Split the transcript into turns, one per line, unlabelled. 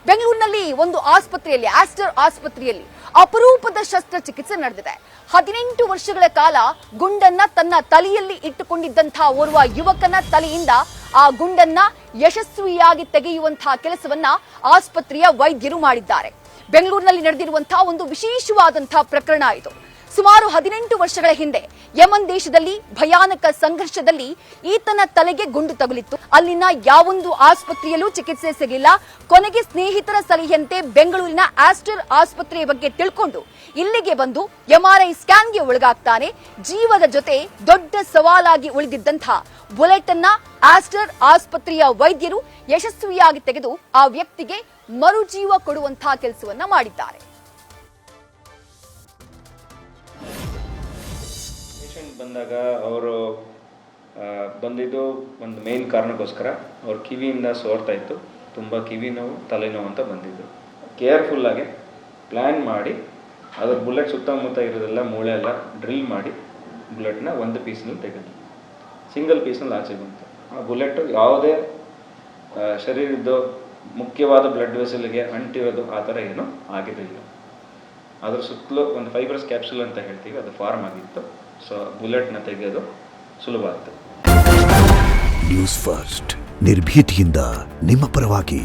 ಬೆಂಗಳೂರಿನಲ್ಲಿ ಒಂದು ಆಸ್ಪತ್ರೆಯಲ್ಲಿ ಆಸ್ಟರ್ ಆಸ್ಪತ್ರೆಯಲ್ಲಿ ಅಪರೂಪದ ಶಸ್ತ್ರಚಿಕಿತ್ಸೆ ನಡೆದಿದೆ. 18 ವರ್ಷಗಳ ಕಾಲ ಗುಂಡನ್ನ ತನ್ನ ತಲೆಯಲ್ಲಿ ಇಟ್ಟುಕೊಂಡಿದ್ದಂತಹ ಓರ್ವ ಯುವಕನ ತಲೆಯಿಂದ ಆ ಗುಂಡನ್ನ ಯಶಸ್ವಿಯಾಗಿ ತೆಗೆಯುವಂತಹ ಕೆಲಸವನ್ನ ಆಸ್ಪತ್ರೆಯ ವೈದ್ಯರು ಮಾಡಿದ್ದಾರೆ. ಬೆಂಗಳೂರಿನಲ್ಲಿ ನಡೆದಿರುವಂತಹ ಒಂದು ವಿಶೇಷವಾದಂತಹ ಪ್ರಕರಣ ಇದು. ಸುಮಾರು 18 ವರ್ಷಗಳ ಹಿಂದೆ ಯಮನ್ ದೇಶದಲ್ಲಿ ಭಯಾನಕ ಸಂಘರ್ಷದಲ್ಲಿ ಈತನ ತಲೆಗೆ ಗುಂಡು ತಗುಲಿತ್ತು. ಅಲ್ಲಿನ ಯಾವೊಂದು ಆಸ್ಪತ್ರೆಯಲ್ಲೂ ಚಿಕಿತ್ಸೆ ಸಿಗಲಿಲ್ಲ. ಕೊನೆಗೆ ಸ್ನೇಹಿತರ ಸಲಹೆಯಂತೆ ಬೆಂಗಳೂರಿನ ಆಸ್ಟರ್ ಆಸ್ಪತ್ರೆಯ ಬಗ್ಗೆ ತಿಳ್ಕೊಂಡು ಇಲ್ಲಿಗೆ ಬಂದು MRI ಸ್ಕ್ಯಾನ್ಗೆ ಒಳಗಾಗ್ತಾನೆ. ಜೀವದ ಜೊತೆ ದೊಡ್ಡ ಸವಾಲಾಗಿ ಉಳಿದಿದ್ದಂತಹ ಬುಲೆಟ್ ಅನ್ನ ಆಸ್ಟರ್ ಆಸ್ಪತ್ರೆಯ ವೈದ್ಯರು ಯಶಸ್ವಿಯಾಗಿ ತೆಗೆದು ಆ ವ್ಯಕ್ತಿಗೆ ಮರುಜೀವ ಕೊಡುವಂತಹ ಕೆಲಸವನ್ನ ಮಾಡಿದ್ದಾರೆ.
ಬಂದಾಗ ಅವರು ಬಂದಿದ್ದು ಒಂದು ಮೇನ್ ಕಾರಣಕ್ಕೋಸ್ಕರ ಅವ್ರ ಕಿವಿಯಿಂದ ಸೋರ್ತಾ ಇತ್ತು, ತುಂಬ ಕಿವಿ ನೋವು ತಲೆನೋವು ಅಂತ ಬಂದಿದ್ದು. ಕೇರ್ಫುಲ್ಲಾಗಿ ಪ್ಲ್ಯಾನ್ ಮಾಡಿ ಅದ್ರ ಬುಲೆಟ್ ಸುತ್ತಮುತ್ತ ಇರೋದೆಲ್ಲ ಮೂಳೆ ಎಲ್ಲ ಡ್ರಿಲ್ ಮಾಡಿ ಬುಲೆಟ್ನ ಒಂದು ಪೀಸ್ನಲ್ಲಿ ತೆಗೆದು ಸಿಂಗಲ್ ಪೀಸ್ನಲ್ಲಿ ಆಚೆ ಬಂತು. ಆ ಬುಲೆಟು ಯಾವುದೇ ಶರೀರದ್ದು ಮುಖ್ಯವಾದ ಬ್ಲಡ್ ವೆಸಲ್ಗೆ ಅಂಟಿರೋದು ಆ ಥರ ಏನೂ ಆಗಿರಲಿಲ್ಲ. ಅದ್ರ ಸುತ್ತಲೂ ಒಂದು ಫೈಬ್ರಸ್ ಕ್ಯಾಪ್ಸುಲ್ ಅಂತ ಹೇಳ್ತೀವಿ, ಅದು ಫಾರ್ಮ್ ಆಗಿತ್ತು. ಸೊ ಬುಲೆಟ್ನ ತೆಗೆಯೋದು ಸುಲಭ ಆಯಿತು.
ನ್ಯೂಸ್ ಫಸ್ಟ್ ನಿರ್ಭೀತಿಯಿಂದ ನಿಮ್ಮ ಪರವಾಗಿ.